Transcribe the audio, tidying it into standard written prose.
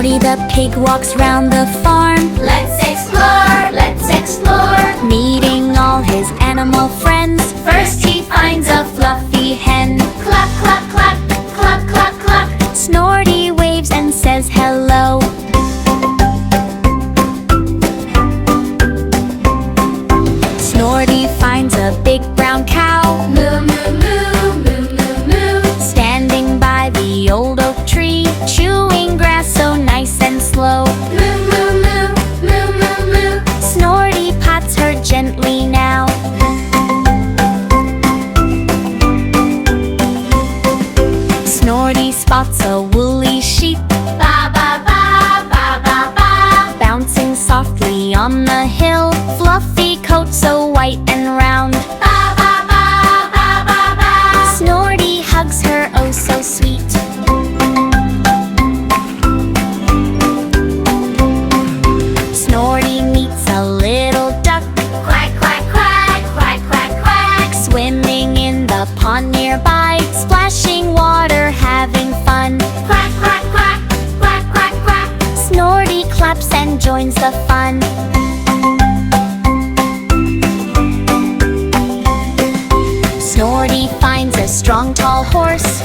Snorty the pig walks round the farm. Let's explore, let's explore. Meeting all his animal friends. First he finds a fluffy hen. cluck, cluck, cluck, cluck, cluck, cluck. Snorty waves and says hello. Snorty finds a big brown cow. Moo, moo, moo, moo, moo, moo. Standing by the old oak tree, chewing grass so nice and slow. Moo, moo, moo, moo, moo, moo. Snorty pats her gently now. Snorty spots a woolly sheep. Ba, ba, ba, ba, ba, ba. Bouncing softly on the hill, fluffy coat so white and round. Ba, ba, ba, ba, ba, ba. Snorty hugs her oh so sweet. Snorty meets a little duck. Quack, quack, quack, quack, quack, quack. Swimming in the pond nearby, splashing water, having fun. Quack, quack, quack, quack, quack, quack. Snorty claps and joins the fun. Snorty finds a strong tall horse.